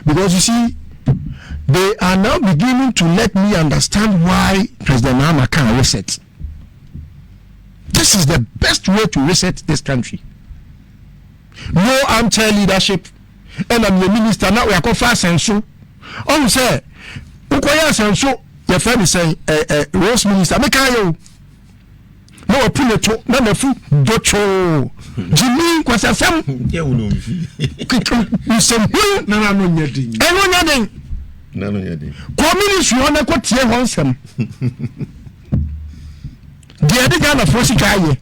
Because you see, they are now beginning to let me understand why President Mahama can't reset. This is the best way to reset this country. No armchair leadership. And I'm the minister now. We are called Asenso. Oh, say, Ukoya Asenso. Your friend is saying, Rose Minister, make I no puneto, no me fu docho. Jimmy, kwasa sam. Yeah, we know. You some who? No, nyading. No nyading. No nyading. Communist, you wanna go tie hansam. The other Ghana for Sikaye.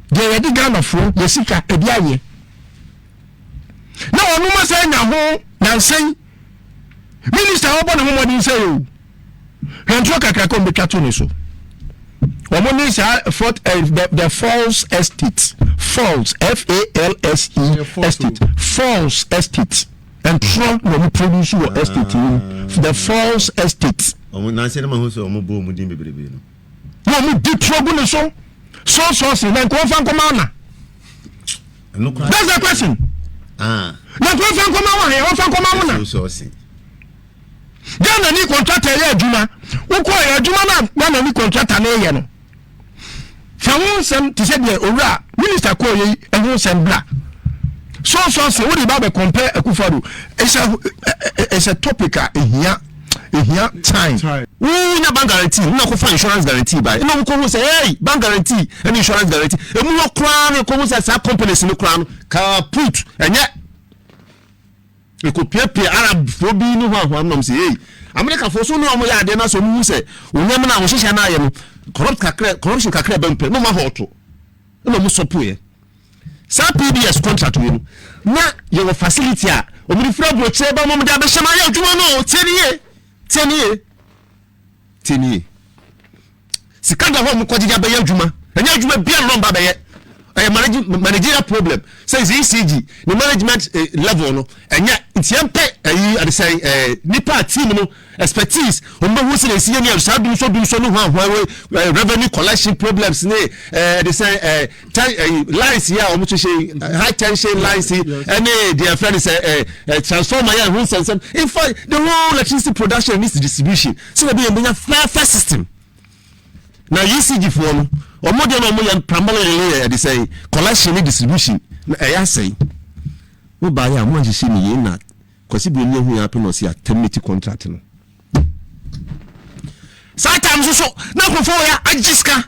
The other Ghana for Yesika Ediaye. Now, no must say now, now say, Minister, open a woman in say, Rantoka Krakom be Catoniso. Woman is the false estate, false FALSE estate, false estate, and Trump will produce your estate, the false estate. I said, I'm also a mobile within the baby. No, we did trouble so then go from Commander. That's the question. Ah, now go from Commander. So see. Ghana ni contractor ya adwuma. Wokọ ya adwuma na Ghana ni contractor na ye no. Fa won sem ti se de owura minister ko ye ehun sem bla. So say we dey ba compare Akufo Addo. It's a topic here time. We na bank guarantee, we na ko fa insurance guarantee by. No ko say hey, bank guarantee and insurance guarantee. E mu no kra no ko say companies no kra no ka put enye e ko pie Arab fo bi no ho am say hey, America for so no am ya de na so mu say onyam na wo hihia na ye no corruption kakra ba mpe no ma hoto no mu sopo ye sa PBS contract we no na your facility a omri fra broche ba mo da be shema ya adwuma no tenie sikanda ho mo kwajiga be ya adwuma anya adwuma bia no ba be ye managerial problem says ECG the management level no enya ntiempe I say nipa team no expertise ombe wo say see any so no ho revenue collection problems ne they say lines here omo high tension lines and their friend is transformer here who sense in fact the whole electricity production needs distribution so we be a fair system now ECG for no omo de no mo yan primarily they say collection and distribution I say wo ba ya mo anhye ni na kwasi bi onye hu ya pe no se terminate contract no sometimes so na ko fo ya agiska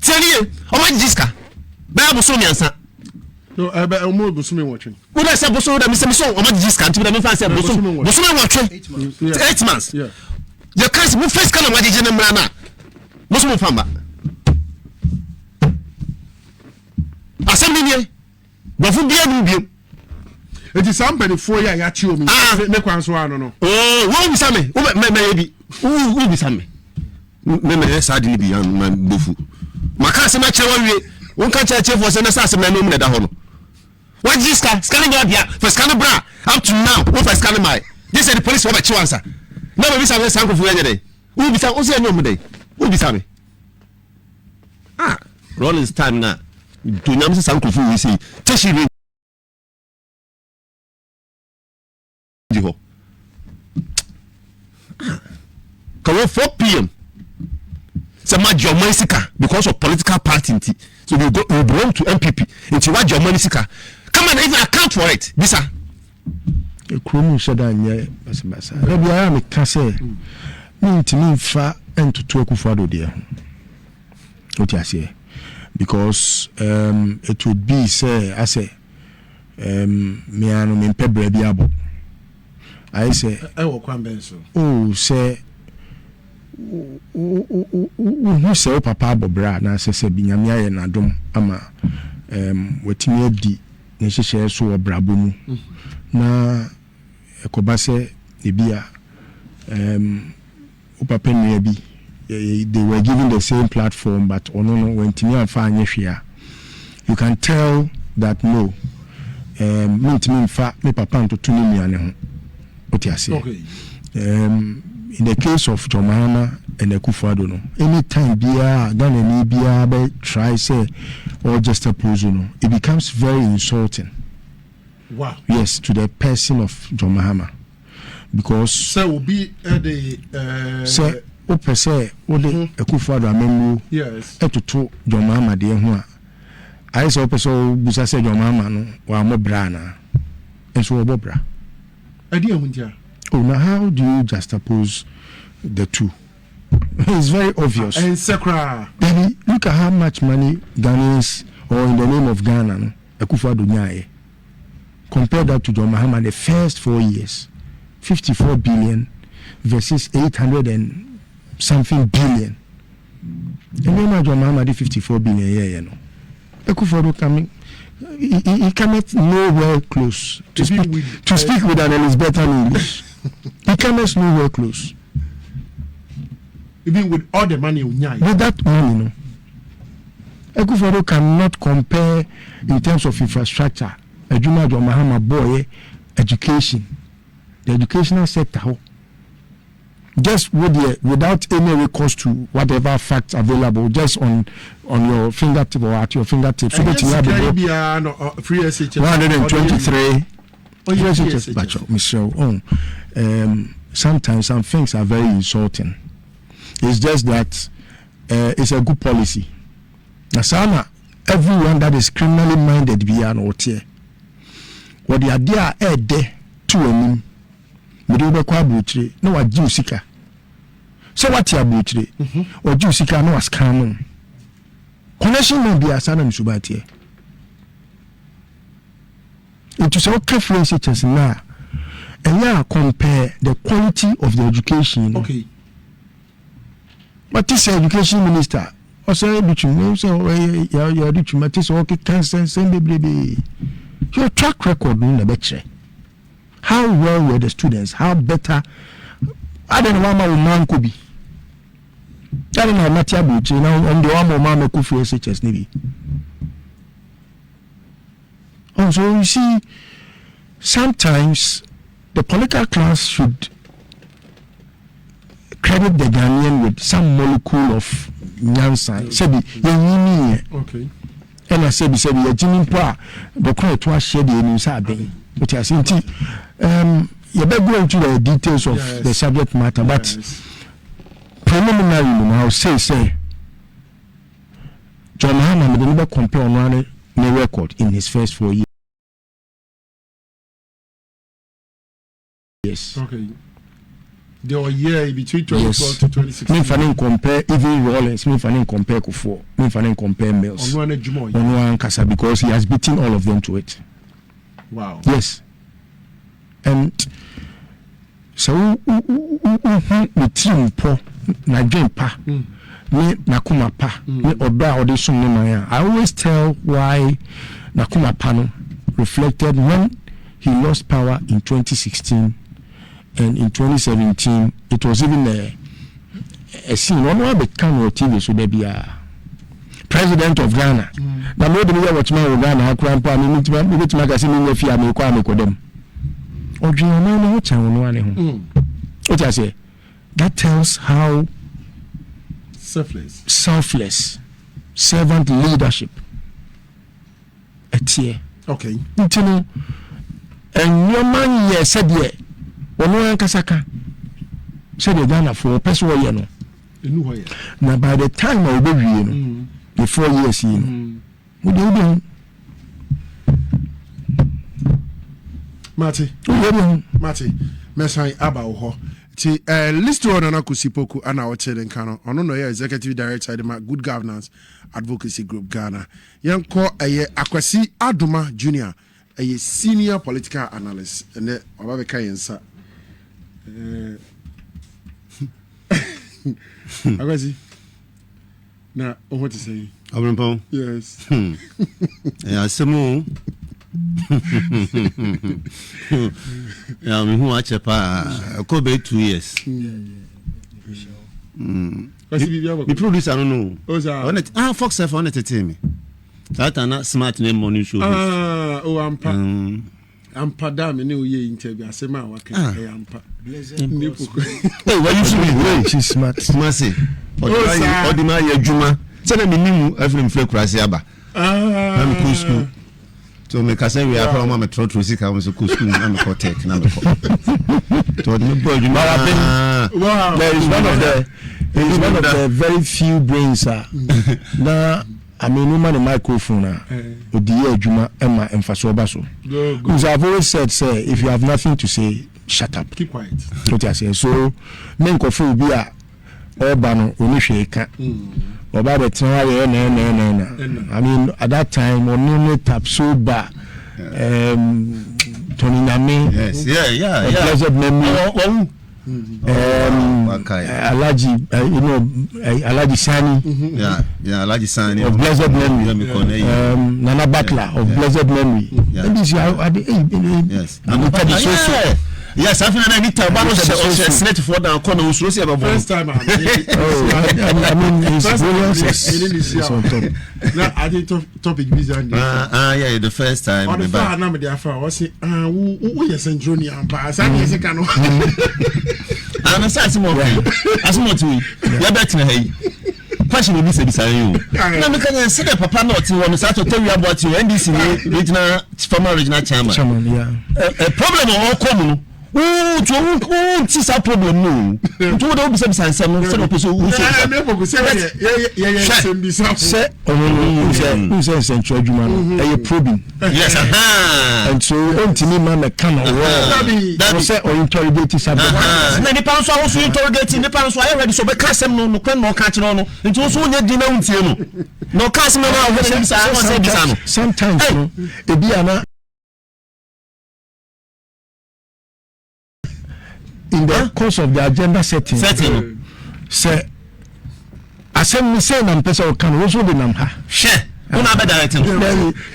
tell o ma agiska ba bo so nyansa no o mo bo so me watching wo na se bo so da me se so o ma agiska nti da me fa se bo so me watching 8 months yeah you can't mo face kana wagije na mra na mo so mo famba asem ni bofu bia du bia eti sampani fo ya chi omi me kwan so ano no wo bi same wo me bi wo bi same me sa de ni bi an ma bofu maka se ma chewa wie won ka cha chefo se na sa se na no mu na da ho no what this scanning bia for scanning bra up to now wo for scanning my this is the police over chi answer na me bi same sanko fu ya dey wo bi same o se anyom dey wo bi same Rollins time na to nyam se sanko fu we say teshiri come 4 p.m. Some German sika because of political party. So we belong to MPP. Into what German sika. Come on, even account for it. Bisa. Ekromu shada nya basa. Rebi aya me ka say me ntimi fa entutu Akufo Addo dia. What you say? Because it would be say I say me anu me pebra bi abo. I say wo kwambenso. Oh say who say papa bobra na say binyame aye na dom ama watimi adi ne hyehyɛ so obrabo mu na ekoba se ebia papa nua bi they were given the same platform but ono wentimi amfa anyehwea you can tell that no mentimi mfa me papa ntoto ne nuane ho okay. In the case of Mahama and Akufo Addo no, anytime Bia Ghana ni Bia try say or just oppose no, it becomes very insulting. Wow. Yes, to the person of John Mahama. Because so will be the say open say ode Akufo Addo amembu yes etutu John Mahama de ho a I say open so busa say John Mahama no wa mo bra na enso wo bra ade ehuntia. Oh, now how do you juxtapose the two? It's very obvious. And Sakra, baby, look at how much money Ghanaians or in the name of Ghana no Akufo Addo nyae. Compare that to John Mahama the first 4 years. 54 billion versus 800 and something billion. And then John Mahama did 54 billion you know. Akufo Addo coming, he cannot nowhere close to speak with an Elizabethan English. He cannot nowhere close. Even with all the money with that money, no. Akufo Addo cannot compare in terms of infrastructure. Ejuma John Mahama boy education. The educational sector, just without any recourse to whatever facts available, just on your fingertip or at your fingertips. So that you have 123. Michelle, sometimes some things are very insulting. It's just that it's a good policy. Nasana, everyone that is criminally minded be an otchere. What the idea are there to him. Medu be kwa buchire na wa ji usika so what ya buchire o ji usika na was scam connection no be asana msubatie it is okay for teachers now and yeah compare the quality of the education. Okay, but this education minister also bichum so ya bichum but this okay cancer send baby your track record no na be chere. How well were the students? How better? I don't know what man could be. I don't know what you know. On the one mama could feel such as maybe. Oh, so you see, sometimes the political class should credit the Ghanaian with some molecule of nyansa. Sebi, okay. And I said, "Sebi, Jimmy Pa, the crowd to share the news happening." Which I think, you better go into the details of the subject matter, but preliminarily, I'll say, John Mahama will never compare on one record in his first 4 years. Yes. Okay. There were year between 2012 to 2016. Me fanning compare even Rollins, me fanning compare Kufo, me fanning compare Mills. On one Kasa because he has beaten all of them to it. Wow. Yes. And so we team po na dream pa me nakuma pa me oba audition no man. I always tell why nakuma pa no reflected when he lost power in 2016 and in 2017 it was even a scene on one become TV so there be a president of Ghana. Now, no, the watch my Ghana, I can't put me to magazine in the fear, me with them. Or do you know what I what I say? That tells how selfless servant leadership. A tier. Okay. You know, and your man, yes, said, yeah, or no Kasaka said the Ghana for a person, you know. Now, by the time I will be, you know. The 4 years in. What do you do? Marty, Mesai Abaho. Listo on Kusipoku and our Cheden Kano, on executive director of the Good Governance Advocacy Group Ghana. Young call a Akwasi Aduma Jr., a senior political analyst, and the Obabeka Akwasi. Now, what to say? Yes. Yeah, some yeah, me who watch a Kobe 2 years. The producer, I don't know. Fox F on it, me. That are not smart name morning show. I'm Padam, new year interview. I say, my work. I'm Hey, what you see? She's smart. Mercy. Ordinary Juma. Tell me, every flake Rasiaba. I'm cool school. So me ka say we are from my trot sika we so school na me ko tech na me ko. To me boy you wow. There is one of the very few brains na I mean woman microphone odi adwuma ema emfaso baso. Because I've always said say if you have nothing to say shut up. Keep quiet. What I say. So men ko fu bi a oba no oni hwe ka. Oba the try na. I mean at that time on tap so ba Tony Name. Yes, yeah. Pleasant memory. Alaji, Alaji Sani. Yeah, Alaji Sani of blessed memory. Nana Butler of blessed memory. And this yes. Yes, I feel I need to borrow snake for the corner. First time, I mean, it's brilliant. Now, I did topic visa. Yeah, the first time. On the far number, therefore, was it? Who is in Junior and Pass? I mean, I'm a size more. As much we, you're better. Hey. Question will be said beside you. Now, we can say that Papa not to want to start to tell you about you and this regional former regional chairman. Yeah. A problem all common. Oh, to a problem. No, to what be some sense. Some person who says central human, a probing. Yes, and so on to me, man, come that say or interrogate something. Many pounds are also interrogating the pounds. I already so because some no catch on. It also need dinner. No customer. Sometimes, it be an in the course of the agenda setting. Say, Assembly say nam person can also be nam ha. Share. Una be directing.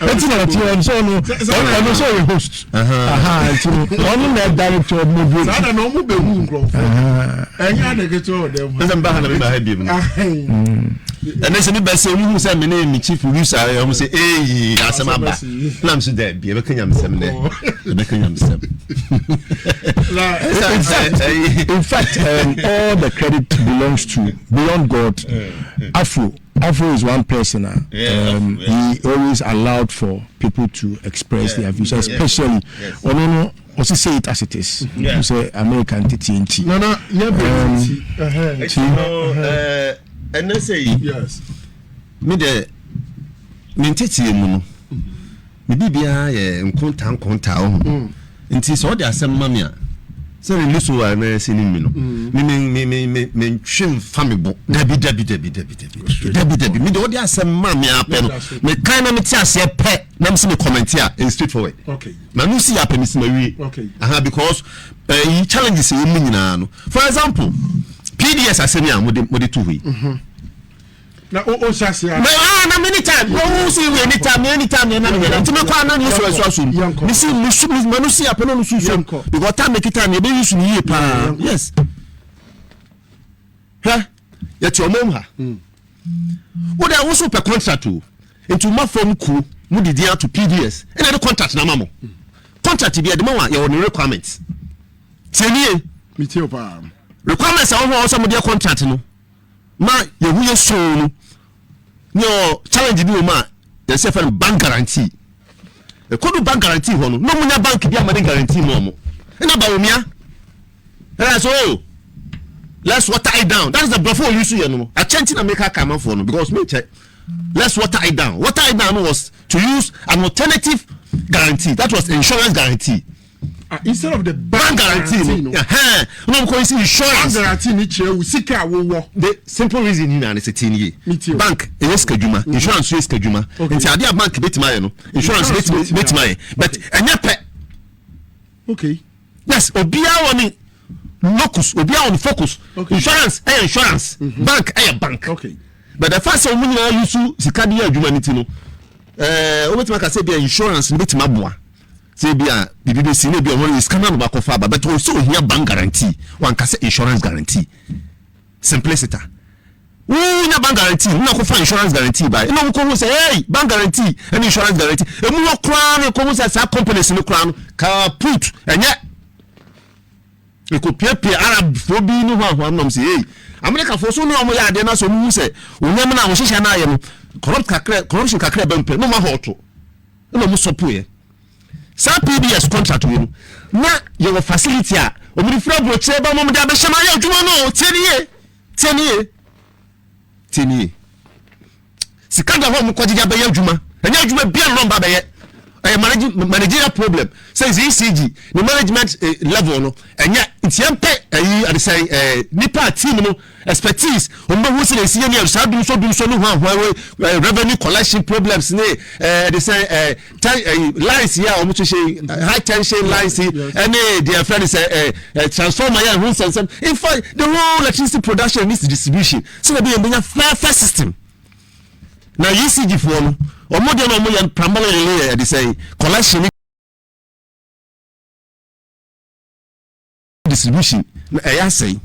Let's not so no. I'm also a host. One na director of movie. Sada no mu be hu nkro. Enya de geto dem. Nzem ba ha na be ba ha bi mu. And then some say who say me name chief producer I say eh asema ba. Na am so there bi e be kanyam sem there. E be kanyam sem. In fact, all the credit belongs to beyond God. Afro is one person. He always allowed for people to express their views, especially also say it as it is. You say American TNT. And I say yes. Me the mentiti mu me bibia ye nkonta ho. Nti so de asem mamia. So the Listo wa na sini mi no. Me twem famebo. Dabi. Me do de asem mamia pe no. Me kan na me ti ase pe na me se me comment here in straightforward. Okay. Na no see happen is my okay. Because he challenges you nyina no. For example, PDS asemi mo de two way. Na o shasi na many time o see we anytime na me nti me kwa na ni so me see me no see happen no so because time make time e be use ni ye pa. Yes. Ha yet your mom ha what I also per contract to into my form ku mu di dia to PDS and the contract na mamo contract be the man your requirements tell me tell pa requirements are also some their contract no ma ye hu ye so no challenge bi o ma they say for bank guarantee e ko do bank guarantee ho no munya bank bi amade guarantee mo na Bawumia so let's water it down. That is the before you see no a change na make come for no because me check let's water it down was to use an alternative guarantee that was insurance guarantee. Instead of the bank guarantee, no because insurance guarantee ni che we sika wo the simple reason in an 10 year bank is kajuma insurance is kajuma nti ade bank betima ye no insurance betima ye but enya pe okay yes obia woni locus obia on focus insurance bank bank okay but the first one you use sika dia adwuma niti no obetima ka say be insurance betima boa say bia bibi si na bia won is kana no ba kofa ba but also here bank guarantee one ka say insurance guarantee simplicity na bank guarantee na kofa insurance guarantee ba na ko say hey bank guarantee and insurance guarantee e mu kra no ko say sa companies no kra no ka put enye e ko pie arab fo bi no ho am say hey America for so no mo ya de na so mu say onyam na wo hihia na ye no corruption kakra ba mpe no ma hoto no mo sopoe sa PBS contract we na your facility a o mi fra bro che ba mo da be shema ya adwuma no tienie sika da ho mo kwagya be ya adwuma anya adwuma bia no ba be ye managerial problem says ECG the management level no enya itiampe I say nipa team no expertise on who say see any so no revenue collection problems ne they say lines here o high tension lines and their friend say transformer here who sense in fact the whole electricity production needs distribution so there be a fair system now ECG for no or more than primarily they say collection distribution I say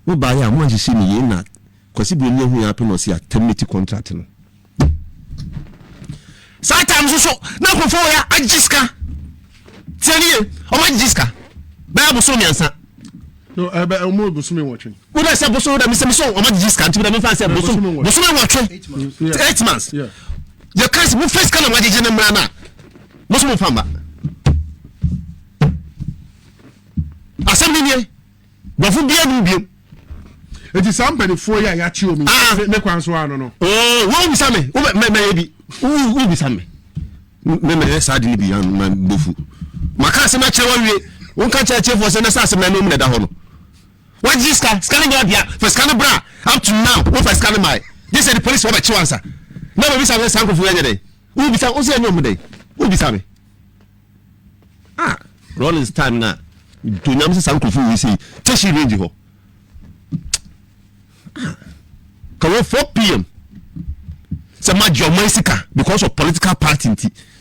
we buy a mo just me na kwasi bi onye hu happen no see a terminate contract no sometimes so na ko ya agiska tell o ma agiska ba bo so nyansa no o mo bo so me watching we dey say bo so da me say so o ma agiska nti da me fa say bo so me watching 8 months yeah you can't move first kind of magic in Mrana. Most of them, Assembly, but for being it is somebody 4 years. I chew me. Make one so I don't know. Oh, who be Sammy? Maybe who be Sammy? Maybe sadly beyond my bufu. My cousin, my child, one can't check for an assassin. My name is Dahono. What is this guy? Scanning out here for scanning bra up to now. What for scanning my? This is the police for my child. Never be some sample for any day. Who be some also no day? Who be some? Rollins time now. To name some sample for we see. Teshi range ho. Come 4 p.m. Some my German sika because of political party.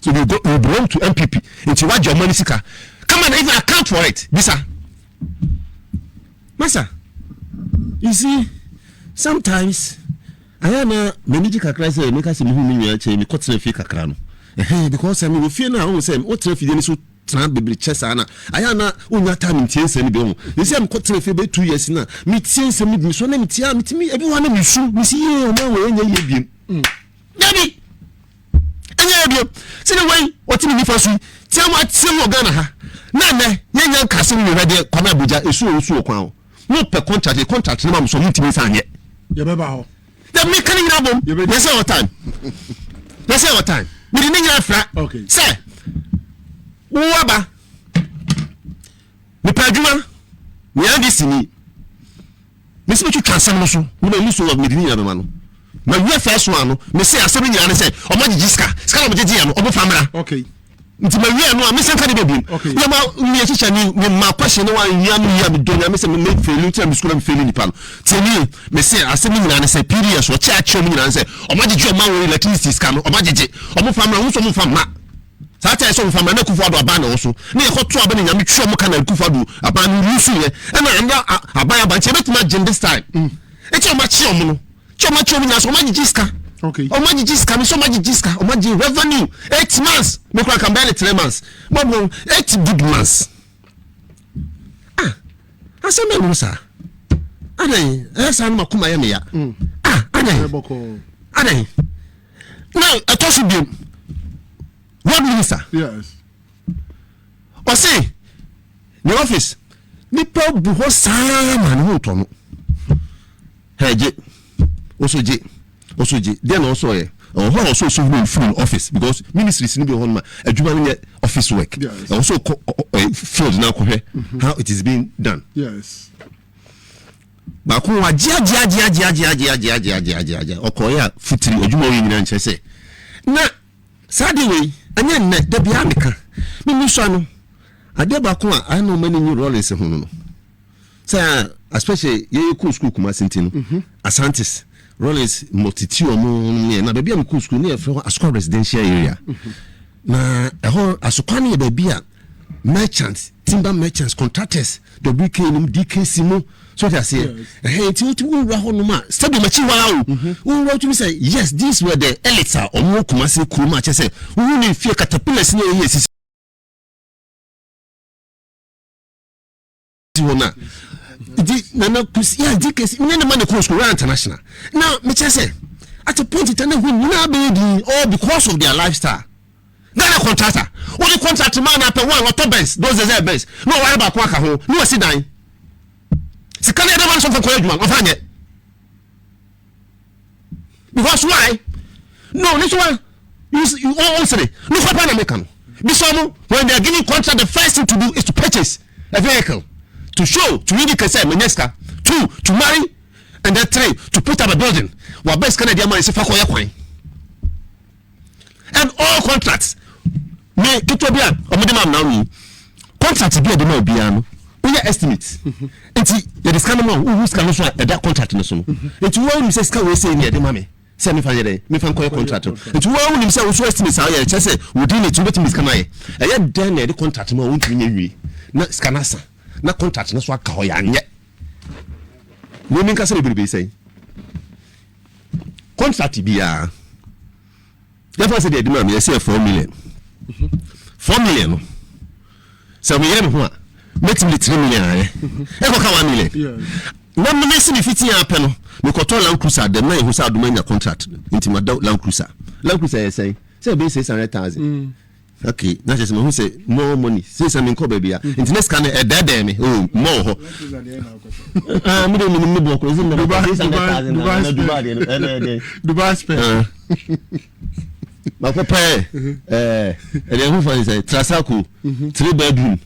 So we belong to MPP. Into what German sika. Come and even account for it. Bisa. Masa. You see, sometimes I am a manager crisis. Make us me cotton fake crano. Because I mean, we fear now. We say, what if you so tramp be chesana? I am not on time in tears and be. You see, I'm cotton fake 2 years now. Me tears and me so name to me. Everyone is so. Me see you now when you be. Gabby, and you see the way what you need for you. Tell what some Ghana ha. Nana, young cousin, you ready? Come Abuja is so crown. No per contract, a contract. No, so you to me sign yet. You remember? The making album. That's our time. That's our time. We didn't get flat. Okay. Sir. Waba. Me paduma. Me this ni. Me say you transfer no so. We no lose of me ni na no. Ma we first one no. Me say asem ni na say o ma jiska. Ska no jeje no. O bo famra. Okay. Nti ma we no me say kan dey be. Okay. Ya ma me chicha ni ma question no wan ya me do na me say me fail time school me fail ni pan. Tell me say asem ni na say period so cha cha ni na say o ma jeje o ma we electricity ska no. O ma jeje. O mo famra wo so mo famma. Sa ta so mo famra na Akufo Addo aba na wo so. Na ye koto aba na nyame twa mo kan Akufo Addo aba ni rusu ye. E na anda aba aba che betima gender style. E che o ma chi o mo no. Che o ma chi o mo na so o ma jeje ska. Okay. O ma jiska mi so ma jiska o ma ji revenue 8 months me kwa can barely 3 months mo 8 good months aseme musa adan esa no makuma ya me ya adan now atosu bi what minister yes o say the office ni pa bu ho sama no to no heje also then also also full office because ministries ni be on ma adwuma no office work yes. Also field na ko how it is being done yes ba ko wa jia okoya fitiri adwuma wi nyina nche se na sade we anya nne da bia meka mi so no ade ba ko a no many new roles ho no say especially ye ku school kuma sentino Asantes Rollins multitude omo na baby am cool school near from Asukwa residential area. Na ho Asukwa ne baby a merchants, timber merchants, contractors, WK nim DKC mo so they say ti wo ra ho no ma stable machi wa wo wo to say yes these were the elites are omo kumase kuma che say wo ne fie caterpillars ne ye sisi wona nana kusi ya dikesi nene man cross go international now me say at a point it na who na be all because of their lifestyle Ghana contractor. Only contract man after one or two base. Those are their base. No worry about Kwaka. No sit down. See, can you ever want something for you, man? Because why? No, this one you all say. Look what American. This one, when they are giving contract, the first thing to do is to purchase a vehicle, to show, to indicate Meneska, 2 to marry, and then 3 to put up a building. While best Canadian money is a fakoya coin. And all contracts may it will be a minimum now. Contracts be a demo piano. We are estimates. It's the discount who's can also that contract in the sum. It's one who says, can we say near the mommy? Send me from contract. It's one who himself also estimates how you say, within it to let me come. I had done the contract more won't be not scanasa, not contract, not what Kahoyan yet. Women can say, be saying contract be a. Therefore, say the demand, I say 4 million. 4 million. So we have what? Make me 3 million. Ever come 1 million. One minute, if it's a panel, we control Land Cruiser, the man who's out doing a contract into my Land Cruiser. Land Cruiser, say base 600,000. Okay, not just who say more money. Say something, baby. Into next kind of dead damn. Oh, more. Dubai. My papa, and then who finds a Trasaku, 3 bedroom.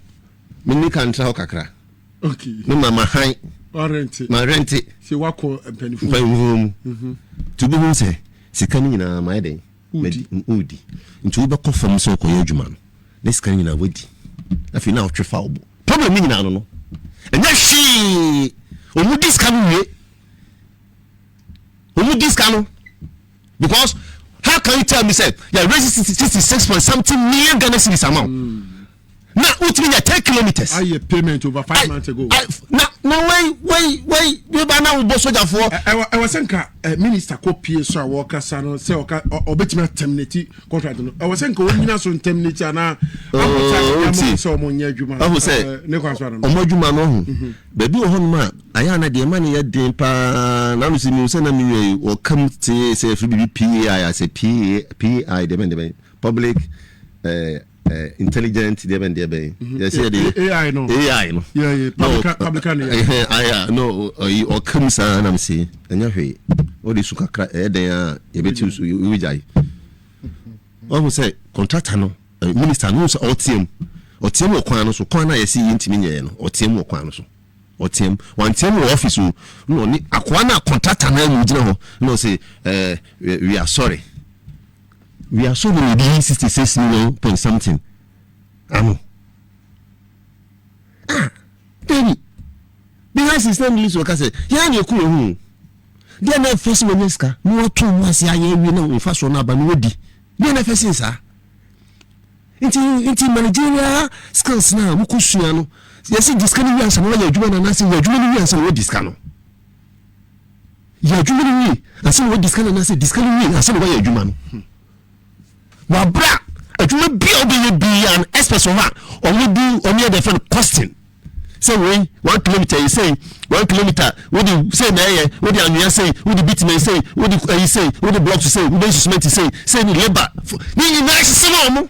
Mini can travel kakra. Okay. No, my high. My rent it. She walk a penny for home. To be who say, she coming in my day. Udi. Into Uber from so called Juman. This can in a woody. I feel now trifle. Probably meaning I don't know. And then she, who this coming here? Who this coming? Because how can you tell me, say, you're raising 66 point something million Ghana cedis amount? Now, what mean 10 kilometers? I a payment over 5 months ago. Now, wait, we by now, boss, I was saying, Minister Copy, so Walker, son, say, or bet me terminate contract. I was saying, Minister on terminate, and I saw Monia Juma. I will say, Omojuma, baby, man, I am the money at the pa, now see me, send me or come to say, PI, I say PI, demand public. Intelligent, they been there. Yes, AI no. Yeah. Public no. Or comes and I'm saying, and you hear, all this suka there, you bet you jai. I will say, contractor no, minister knows or team or Quanos or Quana, I see intimate or team or Quanos or team, one team office who no, Aquana contractor no, say, we are sorry. We are so many 66 million point something. Baby. Behind system list work say, "Yeah, you cool who? They na face Meneska. No two was ya we na first one aba no di. They na face sir. Inti managerial skills na wo kusua no. Yes, discount we answer no ya adwuma na say ya adwuma we answer wo discount. Ya adwuma we answer wo discount na say discount we answer wo ya adwuma no. Wabra adwuma bi be an express one or we do only the friend costing. Say we 1 kilometer you say 1 kilometer what you say na what you say what the bitumen say what you say what the blocks say what the cement say the labor ni nice some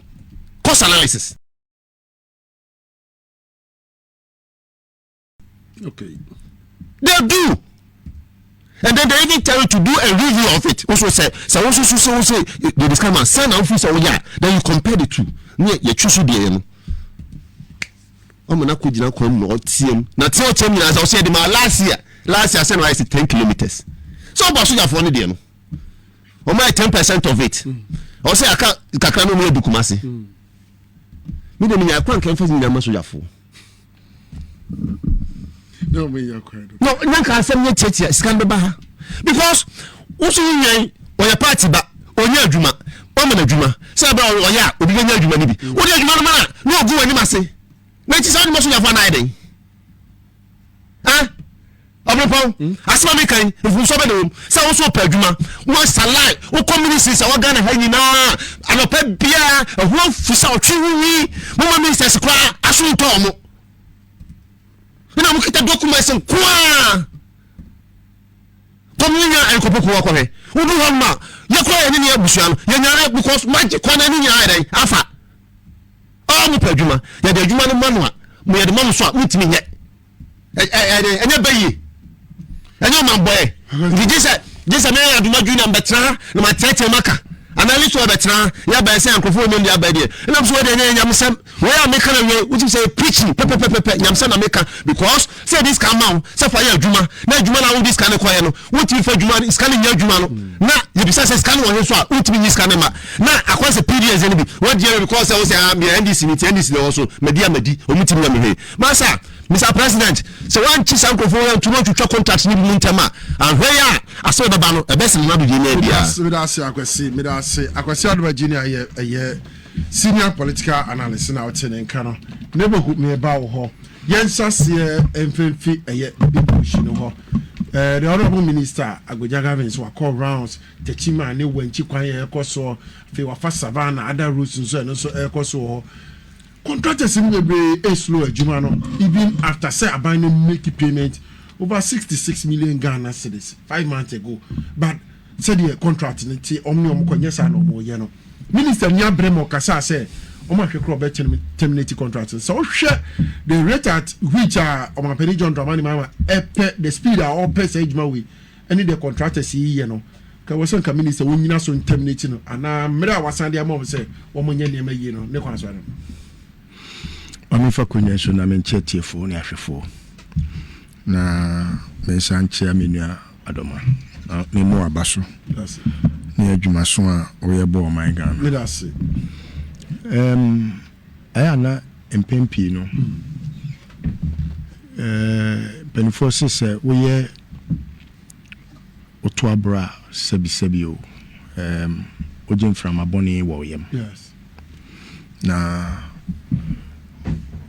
cost analysis. Okay, they do. And then they even tell you to do a review of it. Also say the discount send office or yeah. Then you compare the two. You choose to be I'm not going to come or team. Now tell me as I said last year I said I said 10 kilometers. So about so for only them. Or my 10% of it. Or say I can't no do kumasi. Me dem I can't come for the so for. No, me you cry. No, nanka asem ye cheche scandal ba because also yen o ya party ba onya adwuma o ma na adwuma say ba o ya obi nya adwuma ni bi o di adwuma no ma na ogu ani mase na ti say ni so ya fa na iden obropon asema me kan if so be no say wo so pa adwuma wo salai wo community say wo Ghana ha nyina anopa bia ho fusa o twi mo ma ministers kwa aso to mo na mo kita documents kwa communia en kopoko wa kwa we wo do ma ye ko ye ne abusua no ye nyare because magic kwana ni nyare afa mu padwuma ye de adwuma no manu a mu ye de manu so a mutimi nye enya bayi enya mamboy ndi jisa me adwuma junior betra na matete maka analyst wa betra ya ba se Akufo no ya ba de na so de nya nyamsam we ya make na we which say preaching pepe nyamsam na make because say this come out say for ya adwuma na adwuma na this kan ko ye no wotimi fa adwuma scan nya adwuma no na ye bisa say scan wo so a wotimi ni scan ma na akwase periods ni bi what year because say me NDC ni NDC le also medi omutimi na me he masa Mr. President, so one chisa Akufo to want to check contract ni bi ntama and where ya aso baba no e best na do di na bia me da say Akwasi Addo Junior ye senior political analyst na otene nka no neighborhood me ba wo ho yensa se emfemfi ye big push no ho the honorable minister Agboja Gabby so call rounds techima ne wanchi kwan ye ekoso fe wa fa savannah other routes so no so ekoso ho contractors in the slow adwuma no even after say abandon make payment over 66 million Ghana cedis 5 months ago but said the contract nti omni kwanyesa no mo ye no minister nya bremo kasa say omo hwekro be terminate contract so hwe the rate at which omapeni John Dramani mama the speed all pay adwuma we any the contractors ye no ka wasan ka minister wonyina so terminate no ana mra wasande am say omo nya ne ma ye no ne kwa so no Amifa kunyeso na menchetie fo ni ahwefo na mensanche amenua adoma na memo abaso ni adwumaso a oyebo my Ghana me da se ayana empempi no benefo se woye otoabra sebi o ojem from aboni wo yem yes na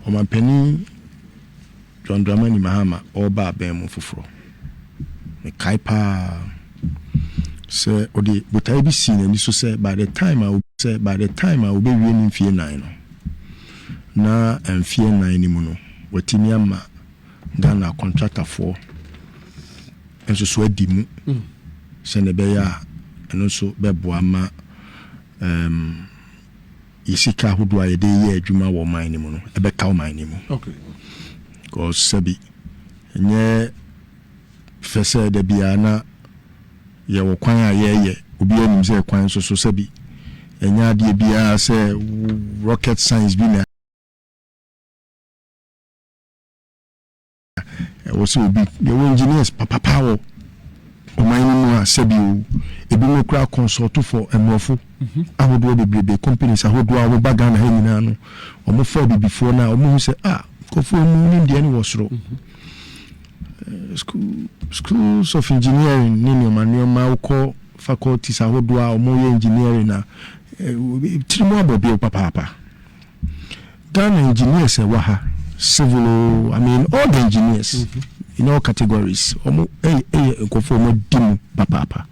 Omampeni John Dramani Mahama oba bemu fufuro me kaipa se odi botai bi sine ni so se by the time I will be winning fie 9 no na fie 9 ni mu no watimi ama Ghana contractor for enso so adi mu se ne be ya eno so bebo ama Isika hudu a yede ye adwuma wo man ni mu no ebeka wo man ni mu okay because sabi nye fese de bia na ye wo kwan a ye obi anim se kwan so sabi enya de bia se rocket science bi na wo se obi ye engineers papa wo o man ni mu a sabi o ebi mo kra consult for emofo ahodo bebrebe companies ahodo a wo bagana ha nyina no omo for bi before na omo say kofo mu ni de ni wosoro schools of engineering ni ma uko faculties ahodo a omo ye engineering na trimo abobi papa Ghana engineers wa ha civil all the engineers in all categories omo kofo mo dimu papa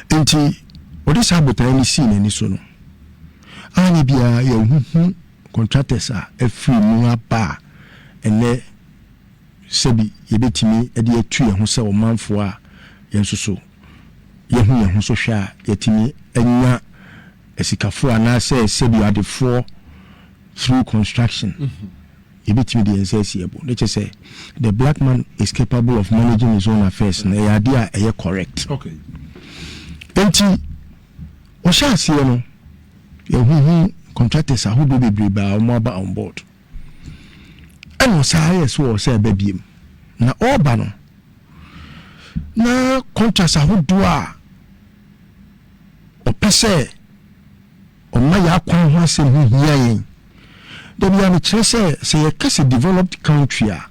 enti odi sabota ni scene ni so no ani bia ya huhu contractors a free mu aba ene sebi yebetimi ede atu ye ho se o manfo a yensoso ye hu so hwa yetimi anya esikafo ana se sebi adefo through construction yebetimi de ensesi ebo let say the black man is capable of managing his own affairs na ya dia eye correct okay enti o sha se no ye hu contractors ahodo bebrebe a mo aba on board eno sa yes wo se babiem na oba no na contractors ahodo a opese o ma ya kwan ho asem hu hia yen de bia no kire se ye kase developed country a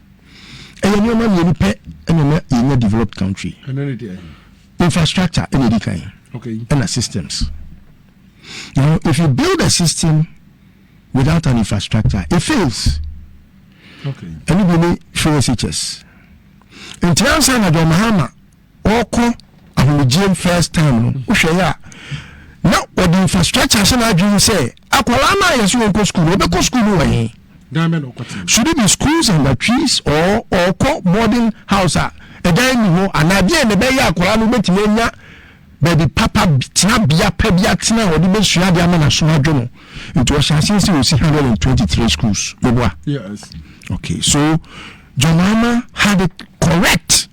eye no ma ye pe eno na ye developed country infrastructure any kind okay and systems. Now, if you build a system without an infrastructure, it fails. Okay. Anybody fails HS. In terms of the Mahama, Oko, Ahumijim first time, Ushaya. Now, what the infrastructure, I do say, Akwalama is you go school, go school away. Should it be schools under trees or boarding house? A dining hall, and I did the Bay Akwalamu Betimania. baby papa tina bia pebia tina or the best yard amana so adwono. It was since 123 schools. Yes. Okay, so John Mahama had it correct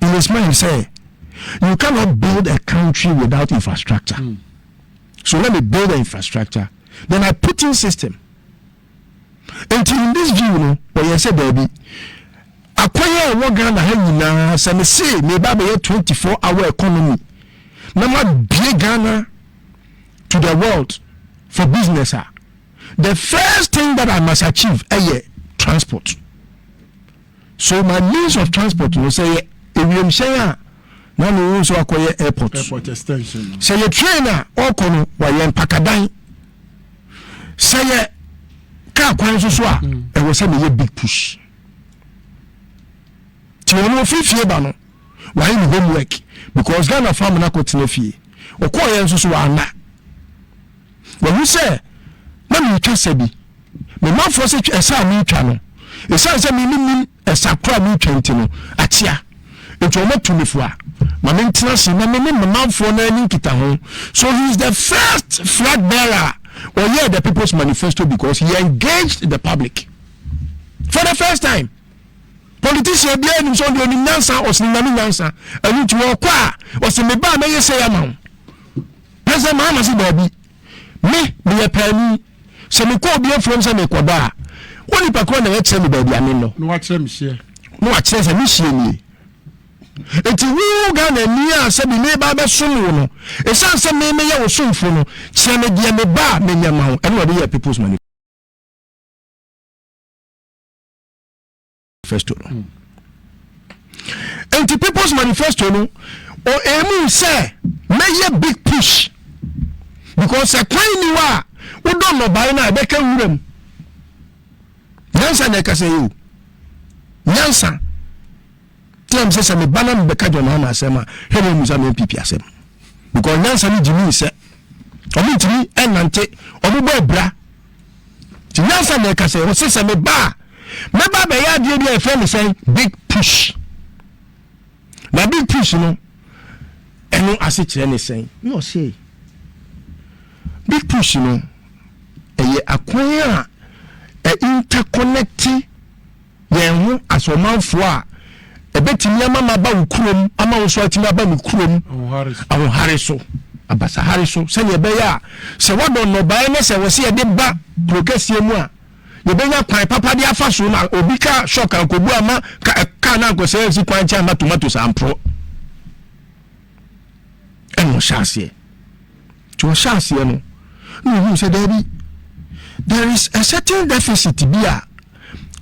in his mind. Say, you cannot build a country without infrastructure. So let me build the infrastructure. Then I put in system. Until in this view, when you say, baby, acquire what Ghana has, some say, maybe a 24-hour economy. No matter big Ghana to the world for business. The first thing that I must achieve is transport. So my means of transport, you say, if you say, now we also acquire airport extension. Say a trainer or kono wa yen pakadan. Say a car kwan so so a e wo say me big push. Ti ono fifie ba no wa yin homework because Ghana farm na ko tena fie. O ko yen so so wa na. When you say na me twa sabi. Me man for say esa me twa no. Esa say me esa kra me twa ntino atia. Eto o matumi fo a so he's the first flag bearer or the People's Manifesto because he engaged the public for the first time. Politicians be in so the nansa or sinami nansa and which walk or some ba may say amount. President Mahamadu Bawumia me be a penny some call be from some Ecuador. What if I call the next baby? I mean, no, watch them share. No, watch them me. Eti wo Ghana ni a se bi me ba be somo no e san se me ye wo somfo no se me dia me ba me nyama ho ene wo dey People's Manifesto no enti People's Manifesto no o emu se me ye big push because a kwan ni wa wo don no bai na be ka wuram nyansa na ka se you nyansa Tim says I'm a banana because Mahama Sema, Hello Musaman Pipi Asem. Because Nancy Jimmy said, Omi to me and Nante, Omi Bra. Nancy Neka say, What's this? I'm a bar. My Baba Yadi, a friend saying, big push. Now, big push, you know, and no asset anything. No, say, big push, you know, acquire a interconnecting, yeah, as a man for. Ebetimi ama ba ukrom ama wo so atimi aba mu krom awo hariso abasa hariso se ne be ya se wadon no ba ne se wo se de ba prokesie mu a ye benya kwan papa de afa so na obi ka shock akobu ama ka na ko se si kwan cha ma tomato sampro eno chance to chance no no se there is a certain deficit bia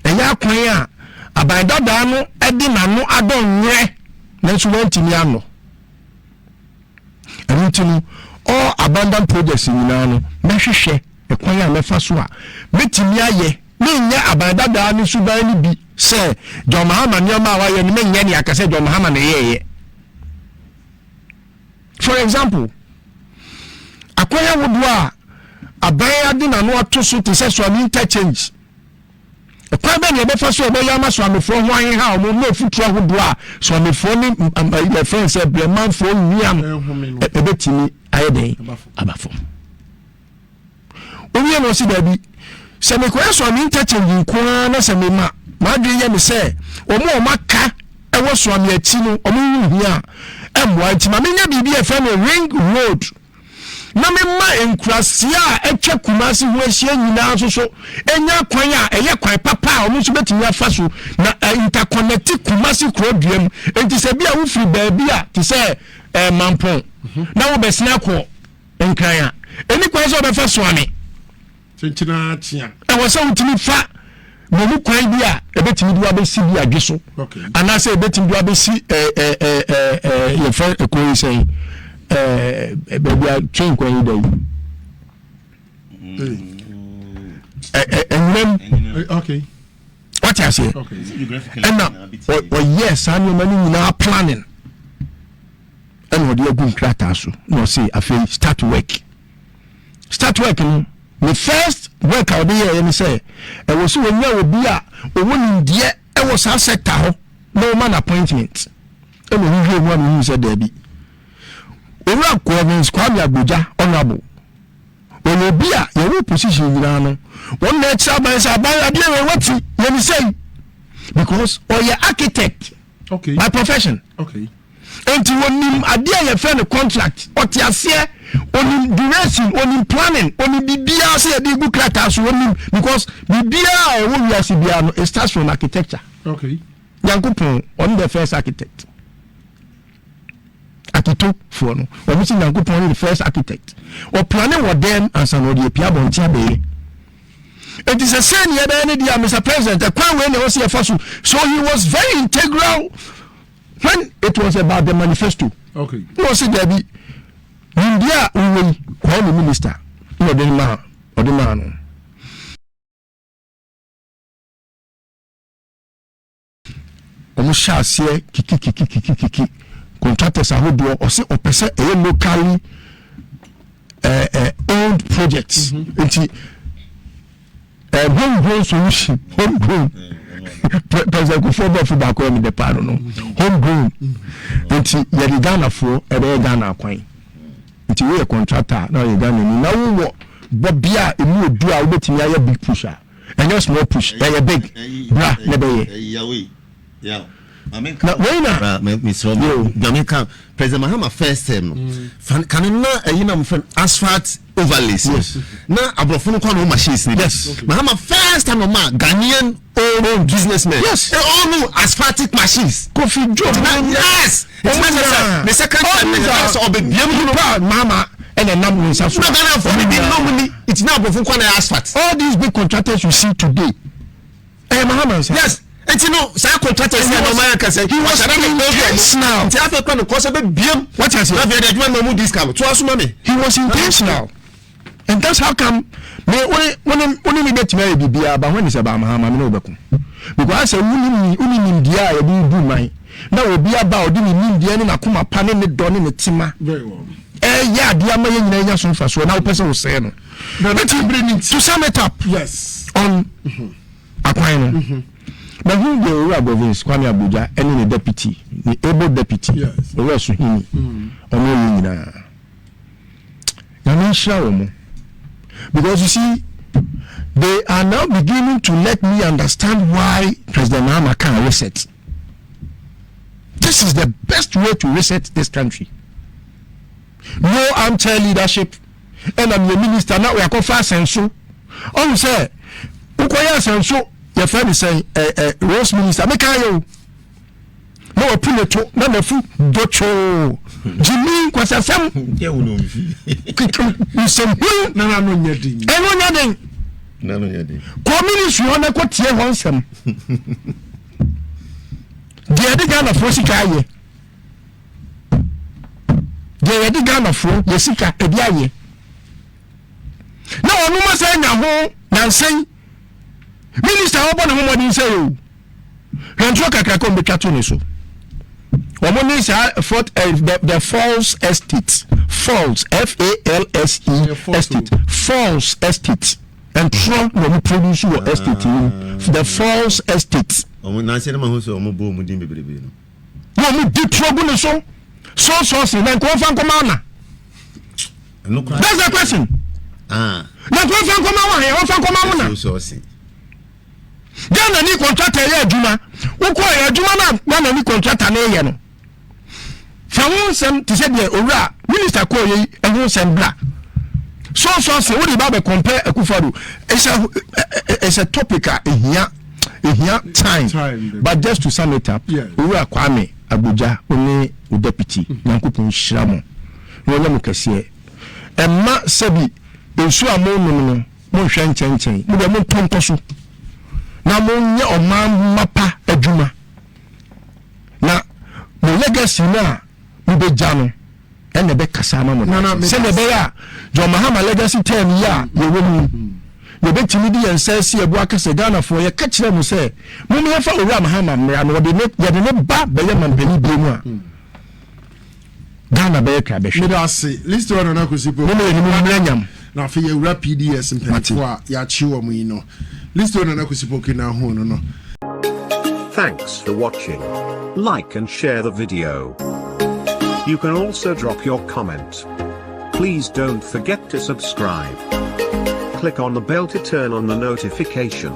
eya kwan a abandada no edi na no adonwe na so wantimi ano entinu all abandoned projects ni na no mehwehwe ekwan ya mefa so a betimi aye menya abandada no suban ni bi se John Mahama nyoma wa ye ni menya ni akase John Mahama na yeye. For example, akwaya wodua abaya di na no atoso te se so interchange Kwabena Agyapong be yama so amefo ho an ha mo no futu ahodo a so amefo ni the friends say breman fo niam ebetimi ayeden abafo owie no si dabi se me kwa so am interchange kwa na se me ma dwe ye me se omo maka ewo so am achi no omo hu hia emwa nti ma menya bibi e fa no ring road na memma enkrasia etwa kumasi ho ahia nyina so enya kwan a eye kwan papa o so betimi afa so na interconnect kumasi kroduam enti se bia wo free baabi a ti se mampon na wo besina ko enkran a eni kwan so be fa so ame tintina tia e wo se wutimi fa mo mu kwan bi a ebetimi duwa be si bi adweso ana se ebetimi duwa be si ye fa ko say baby I train kwan dey okay what you say okay and now yes I know many now planning and what you go krata so no say I start working the first work I be here and say e was when you obi a owoni die e was a sector ho no man appointment e mo hwe mo am say there be owura Kwabena Kwame Agbodza honorable Olobia your position no one next by what you say because or your architect by profession and to him idea your friend contract or tiasie on duration on planning on bibia say the book letters because bibia we are sibia it starts from architecture Yankopon on the first architect Ato Forson or missing Yankopon the first architect or planning what them and some of the piabontia be it is a same year Mr. President a crown when was here first so he was very integral when it was about the manifesto no say there be India we call the minister no the man omusha se kiki contractors ahodo or say opese a locally owned projects into homegrown solution homegrown President Akufo Addo back on the part no homegrown into yeri Ghana for e Ghana kwan into we contractor now you Ghana ni na wo bobia emu odu a obetimi aye big pusher and your small push they big bra lebe yeah Now, Jamaica President Mahama first time can na friend asphalt overlays na abrofo kwa no machines yes Mahama first time ma Ghanaian own businessmen yes they all know asphaltic machines Kofi Joe yes the second time Mama and a number of it's now abrofo kwa na asphalt all these big contractors you see today Mahama yes and you know, say contractors here no man can say he was intentional. Ti afa kwa no koso be biem. What has he? Na be dey do no discount. To aso mame. He was intentional. And that's how come me when me bet me bibia ba when is about Mahama me no beku. Because I say uni dia e bi du man. Na obi aba odi ni dia ni na kuma pa ne do ne tima. Very well. Ya dia ma nyina nya so fa so na wo person wo say no. To sum it up. Yes. On Akwan. But who the Owura Kwame Agbodza and the deputy, the able deputy, yes. Owusu hini, omo nyina. Na me because you see, they are now beginning to let me understand why President Mahama can't reset. This is the best way to reset this country. No armchair leadership, and I'm the minister now. We are called Asenso. On say, ukoya Asenso. Your friend is saying, Rose Minister, make you no puneto, no fu docho. Jimmy, what's a sam? Communist, you want to quote here once some. The other Ghana for Sikaye. The other Ghana for Jessica Ediaye. No, no more saying, now saying. Minister obo na mo say o rancho kakako betwa to ne so omo ni say the false estate false estate false estate and tro no produce your estate the false estate omo na say na ma ho so omo bo mu din bebrebe no mo di trouble ne so say na ko fan ko ma na that's the question na ko fan ko ma wa he fan ko ma na so say Ghana ni contractor ye adwuma wo ko ye adwuma na Ghana ni contractor na ye no fa won sem ti se de owura minister ko ye ehun sem bra so say we dey ba be compare Akufo Addo it's a topic here time but just to sum it up owura Kwame Agbodza oni o deputy Yankopon Shiramo no le mo kese emma sabi ensu amonu no mo hwe nchen mo de mo tonto so na monye oman mapa adwuma na mo legacy na mo be jano ene be kasa ma mo se ne be ya jo Mahama legacy term ya ye womu ye betimi di yensense ebu akase Ghana for ye ka kire mo se mo me fa Owura Mahama mra no de ne ba be ye mampani bi mu a Ghana be ka be hwe me da se Listo na kusipo mo me ni mo mranyam na fe ye Owura PDS mpanyfo a ya chi wo mu yi no Listo na kusipo kina ho no. Thanks for watching. Like and share the video. You can also drop your comment. Please don't forget to subscribe. Click on the bell to turn on the notification.